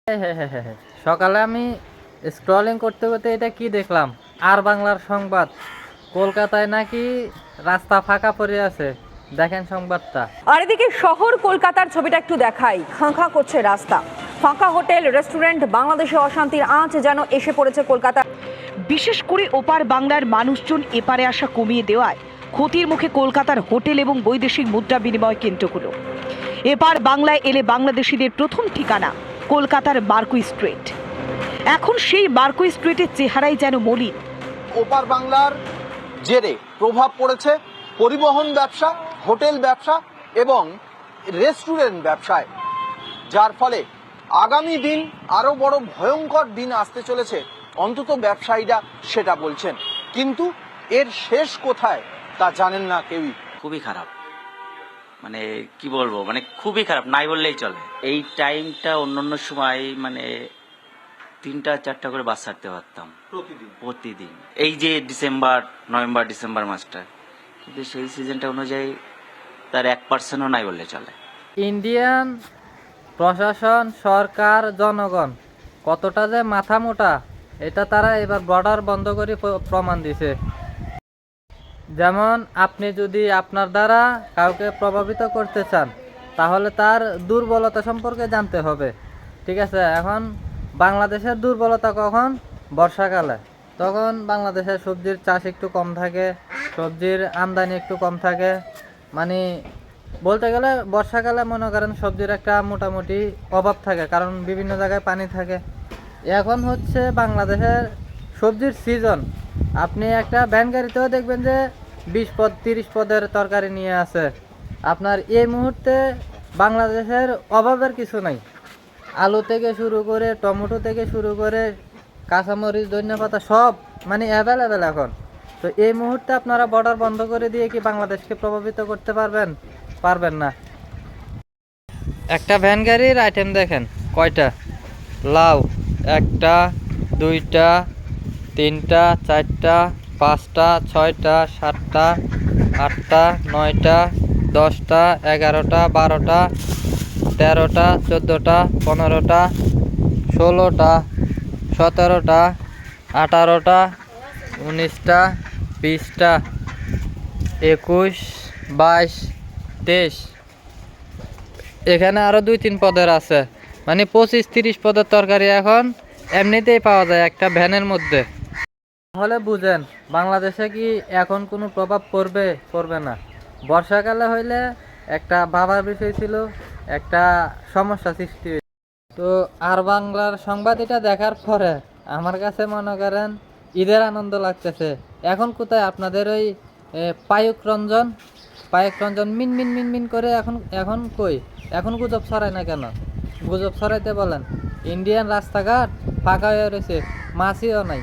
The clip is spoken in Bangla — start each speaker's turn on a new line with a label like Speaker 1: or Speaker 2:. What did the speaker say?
Speaker 1: হ্যাঁ, হ্যাঁ, হ্যাঁ, হ্যাঁ, হ্যাঁ। সকালে আমি স্ক্রলিং করতে করতে এটা কি দেখলাম, আর বাংলার সংবাদ, কলকাতায় নাকি রাস্তা ফাঁকা পড়ে আছে। দেখেন সংবাদটা।
Speaker 2: আর এদিকে শহর কলকাতার ছবিটা একটু দেখাই। খাঁ খাঁ করছে রাস্তা, ফাঁকা হোটেল, রেস্টুরেন্ট, বাংলাদেশে অশান্তির আঁচ যেন এসে পড়েছে কলকাতা।
Speaker 3: বিশেষ করে ওপার বাংলার মানুষজন এপারে আসা কমিয়ে দেওয়ায় ক্ষতির মুখে কলকাতার হোটেল এবং বৈদেশিক মুদ্রা বিনিময় কেন্দ্রগুলো। এপার বাংলায় এলে বাংলাদেশিদের প্রথম ঠিকানা কলকাতার বারকুই স্ট্রিট। এখন সেই বারকুই স্ট্রিটের চেহারাই যেন মলিন।
Speaker 4: ওপার বাংলার জেরে প্রভাব পড়েছে পরিবহন ব্যবসা, হোটেল ব্যবসা এবং রেস্টুরেন্ট ব্যবসায়, যার ফলে আগামী দিন আরো বড় ভয়ঙ্কর দিন আসতে চলেছে, অন্তত ব্যবসায়ীরা সেটা বলছেন। কিন্তু এর শেষ কোথায় তা জানেন না কেউই।
Speaker 5: খুবই খারাপ, মানে কি বলবো, মানে খুবই খারাপ, নাই বললেই চলে। এই টাইমটা অন্যান্য সময় মানে 3-4টা করে বাস ছাড়তে পারতাম প্রতিদিন, এই যে নভেম্বর ডিসেম্বর মাসটা, কিন্তু সেই সিজনটা অনুযায়ী তার 1%ও নাই বললে চলে।
Speaker 1: ইন্ডিয়ান প্রশাসন, সরকার, জনগণ কতটা যে মাথা মোটা, এটা তারা এবার বর্ডার বন্ধ করে প্রমাণ দিছে। যেমন আপনি যদি আপনার দ্বারা কাউকে প্রভাবিত করতে চান, তাহলে তার দুর্বলতা সম্পর্কে জানতে হবে। ঠিক আছে, এখন বাংলাদেশের দুর্বলতা কখন? বর্ষাকালে। তখন বাংলাদেশের সবজির চাষ একটু কম থাকে, সবজির আমদানি একটু কম থাকে। মানে বলতে গেলে বর্ষাকালে মনে করেন সবজির একটা মোটামুটি অভাব থাকে, কারণ বিভিন্ন জায়গায় পানি থাকে। এখন হচ্ছে বাংলাদেশের সবজির সিজন। আপনি একটা ভ্যান গাড়িতেও দেখবেন যে 20 পদ 30 পদের তরকারি নিয়ে আছে। আপনার এই মুহূর্তে বাংলাদেশের অভাবের কিছু নাই। আলু থেকে শুরু করে, টমেটো থেকে শুরু করে, কাঁচামরিচ, ধনিয়াপাতা সব মানে অ্যাভেলেবেল এখন। তো এই মুহূর্তে আপনারা বর্ডার বন্ধ করে দিয়ে কি বাংলাদেশকে প্রভাবিত করতে পারবেন? পারবেন না। একটা ভ্যান গাড়ির আইটেম দেখেন কয়টা। লাউ 1টা 2টা 3টা 4টা 5টা 6টা 7টা 8টা 9টা 10টা 11টা 12টা 13টা 14টা 15টা 16টা 17টা 18টা 19টা 20টা 21 22 23। এখানে আরো 2-3 পদের আছে, মানে 25-30 পদের তরকারি এখন এমনিতেই পাওয়া যায় একটা ভ্যানের মধ্যে। তাহলে বুঝেন বাংলাদেশে কি এখন কোনো প্রভাব পড়বে না। বর্ষাকালে হইলে একটা ভাবার বিষয় ছিল, একটা সমস্যা সৃষ্টি হয়েছে। তো আর বাংলার সংবাদ এটা দেখার পরে আমার কাছে মনে করেন ঈদের আনন্দ লাগতেছে। এখন কোথায় আপনাদের ওই পায়ুক রঞ্জন মিন মিন মিন মিন করে এখন কই? এখন গুজব ছড়ায় না কেন? গুজব ছড়াইতে বলেন। ইন্ডিয়ান রাস্তাঘাট ফাঁকা হয়ে রয়েছে, মাছিও নাই।